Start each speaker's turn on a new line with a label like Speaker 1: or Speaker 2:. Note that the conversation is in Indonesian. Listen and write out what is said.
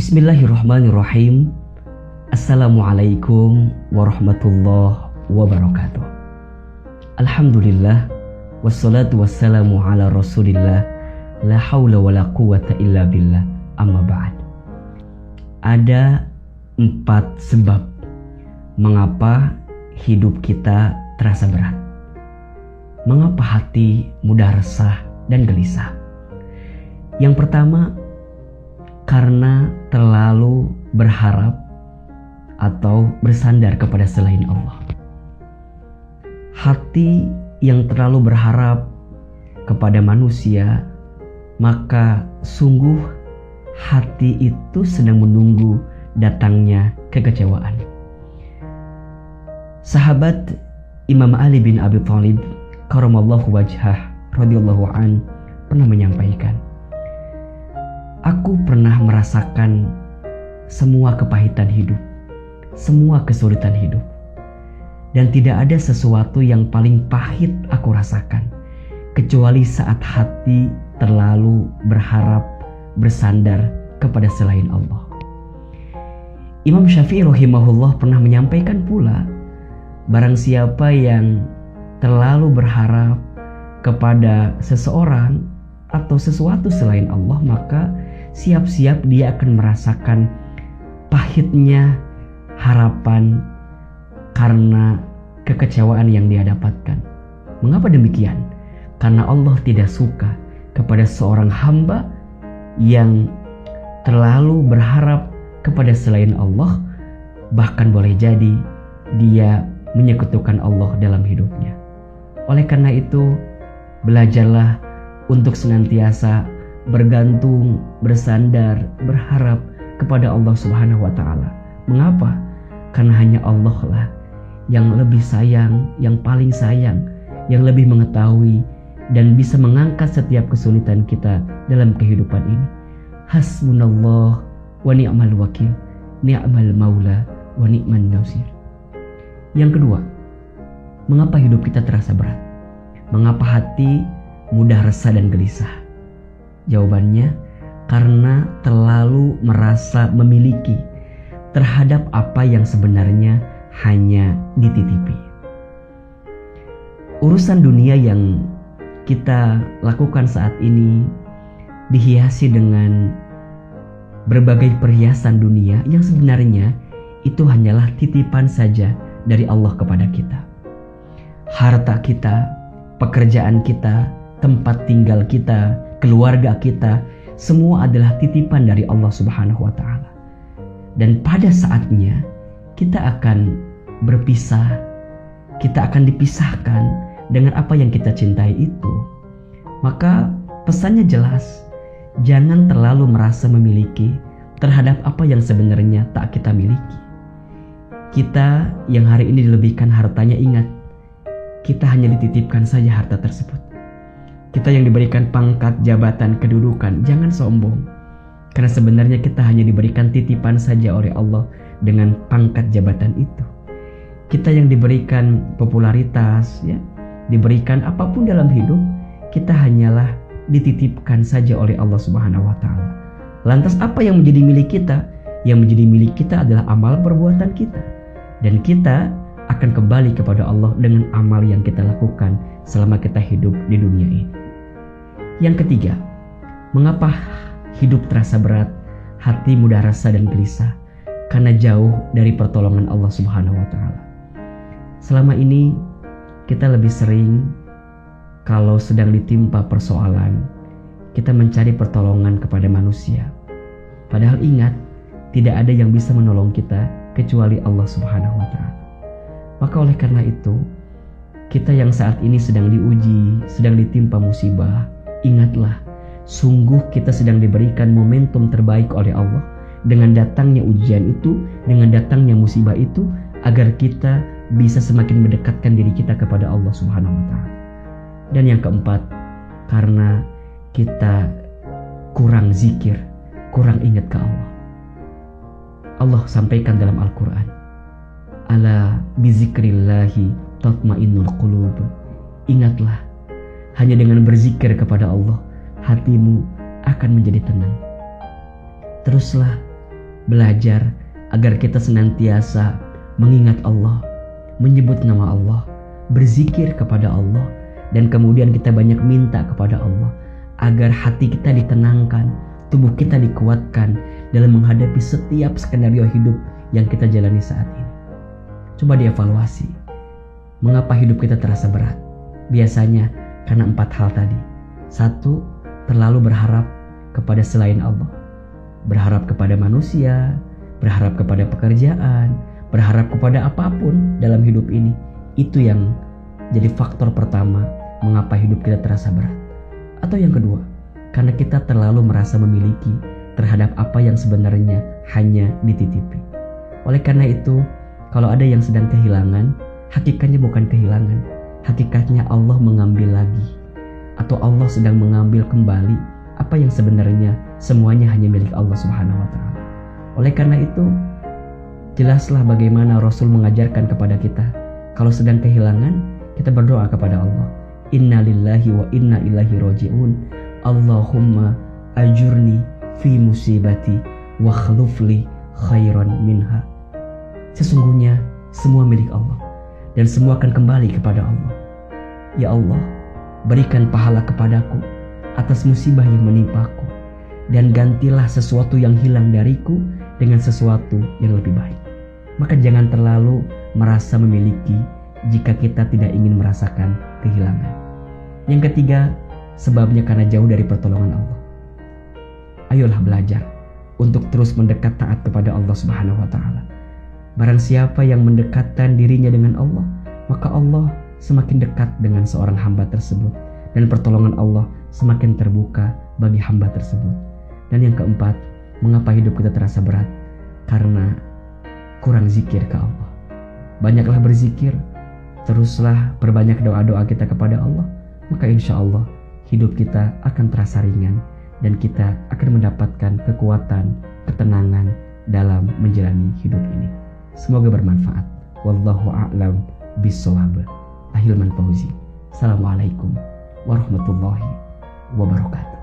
Speaker 1: Bismillahirrahmanirrahim. Assalamualaikum warahmatullahi wabarakatuh. Alhamdulillah, wassalatu wassalamu ala rasulillah, la hawla wa la quwata illa billah, amma ba'd. Ada 4 sebab mengapa hidup kita terasa berat. Mengapa hati mudah resah dan gelisah? Yang pertama, karena terlalu berharap atau bersandar kepada selain Allah. Hati yang terlalu berharap kepada manusia, maka sungguh hati itu sedang menunggu datangnya kekecewaan. Sahabat Imam Ali bin Abi Thalib karamallahu wajhah radhiyallahu an pernah menyampaikan, aku pernah merasakan semua kepahitan hidup, semua kesulitan hidup. Dan tidak ada sesuatu yang paling pahit aku rasakan, kecuali saat hati terlalu berharap, bersandar kepada selain Allah. Imam Syafi'i rahimahullah pernah menyampaikan pula, barang siapa yang terlalu berharap kepada seseorang atau sesuatu selain Allah, maka siap-siap dia akan merasakan pahitnya harapan karena kekecewaan yang dia dapatkan. Mengapa demikian? Karena Allah tidak suka kepada seorang hamba yang terlalu berharap kepada selain Allah, bahkan boleh jadi dia menyekutukan Allah dalam hidupnya. Oleh karena itu, belajarlah untuk senantiasa bergantung, bersandar, berharap kepada Allah Subhanahu wa Ta'ala. Mengapa? Karena hanya Allah lah yang lebih sayang, yang paling sayang, yang lebih mengetahui dan bisa mengangkat setiap kesulitan kita dalam kehidupan ini. Hasbunallah wa ni'mal wakil, ni'mal maula wa ni'man nasir. Yang kedua, mengapa hidup kita terasa berat? Mengapa hati mudah resah dan gelisah? Jawabannya, karena terlalu merasa memiliki terhadap apa yang sebenarnya hanya dititipi. Urusan dunia yang kita lakukan saat ini dihiasi dengan berbagai perhiasan dunia yang sebenarnya itu hanyalah titipan saja dari Allah kepada kita. Harta kita, pekerjaan kita, tempat tinggal kita, keluarga kita, semua adalah titipan dari Allah Subhanahu wa Ta'ala. Dan pada saatnya kita akan berpisah, kita akan dipisahkan dengan apa yang kita cintai itu. Maka pesannya jelas, jangan terlalu merasa memiliki terhadap apa yang sebenarnya tak kita miliki. Kita yang hari ini dilebihkan hartanya, ingat, kita hanya dititipkan saja harta tersebut. Kita yang diberikan pangkat, jabatan, kedudukan, jangan sombong. Karena sebenarnya kita hanya diberikan titipan saja oleh Allah dengan pangkat jabatan itu. Kita yang diberikan popularitas, ya, diberikan apapun dalam hidup, kita hanyalah dititipkan saja oleh Allah Subhanahu wa Ta'ala. Lantas apa yang menjadi milik kita? Yang menjadi milik kita adalah amal perbuatan kita. Dan kita akan kembali kepada Allah dengan amal yang kita lakukan selama kita hidup di dunia ini. Yang ketiga, mengapa hidup terasa berat, hati mudah resah dan gelisah? Karena jauh dari pertolongan Allah Subhanahu wa Ta'ala. Selama ini kita lebih sering kalau sedang ditimpa persoalan, kita mencari pertolongan kepada manusia. Padahal ingat, tidak ada yang bisa menolong kita kecuali Allah Subhanahu wa Ta'ala. Maka oleh karena itu, kita yang saat ini sedang diuji, sedang ditimpa musibah, ingatlah, sungguh kita sedang diberikan momentum terbaik oleh Allah dengan datangnya ujian itu, dengan datangnya musibah itu, agar kita bisa semakin mendekatkan diri kita kepada Allah Subhanahu wa Ta'ala. Dan yang keempat, karena kita kurang zikir, kurang ingat ke Allah. Allah sampaikan dalam Al-Quran, ala bizikrillahi tatmainnul qulub. Ingatlah, hanya dengan berzikir kepada Allah, hatimu akan menjadi tenang. Teruslah belajar agar kita senantiasa mengingat Allah, menyebut nama Allah, berzikir kepada Allah, dan kemudian kita banyak minta kepada Allah agar hati kita ditenangkan, tubuh kita dikuatkan dalam menghadapi setiap skenario hidup yang kita jalani saat ini. Coba dievaluasi, mengapa hidup kita terasa berat? Biasanya karena 4 hal tadi. 1, terlalu berharap kepada selain Allah, berharap kepada manusia, berharap kepada pekerjaan, berharap kepada apapun dalam hidup ini. Itu yang jadi faktor pertama mengapa hidup kita terasa berat. Atau yang kedua, karena kita terlalu merasa memiliki terhadap apa yang sebenarnya hanya dititipi. Oleh karena itu, kalau ada yang sedang kehilangan, hakikatnya bukan kehilangan, hakikatnya Allah mengambil lagi, atau Allah sedang mengambil kembali apa yang sebenarnya semuanya hanya milik Allah Subhanahu wa Ta'ala. Oleh karena itu, jelaslah bagaimana Rasul mengajarkan kepada kita, kalau sedang kehilangan, kita berdoa kepada Allah. Inna lillahi wa inna ilaihi roji'un. Allahumma ajurni fi musibati wa khlufli khairan minha. Sesungguhnya semua milik Allah dan semua akan kembali kepada Allah. Ya Allah, berikan pahala kepadaku atas musibah yang menimpaku, dan gantilah sesuatu yang hilang dariku dengan sesuatu yang lebih baik. Maka jangan terlalu merasa memiliki jika kita tidak ingin merasakan kehilangan. Yang ketiga, sebabnya karena jauh dari pertolongan Allah. Ayolah belajar untuk terus mendekat taat kepada Allah Subhanahu wa Ta'ala. Barang siapa yang mendekatkan dirinya dengan Allah, maka Allah semakin dekat dengan seorang hamba tersebut, dan pertolongan Allah semakin terbuka bagi hamba tersebut. Dan yang keempat, mengapa hidup kita terasa berat? Karena kurang zikir ke Allah. Banyaklah berzikir, teruslah perbanyak doa-doa kita kepada Allah, maka insya Allah hidup kita akan terasa ringan, dan kita akan mendapatkan kekuatan, ketenangan dalam menjalani hidup ini. Semoga bermanfaat. Wallahu a'lam bishawab. Ahilman Fauzi. Assalamualaikum warahmatullahi wabarakatuh.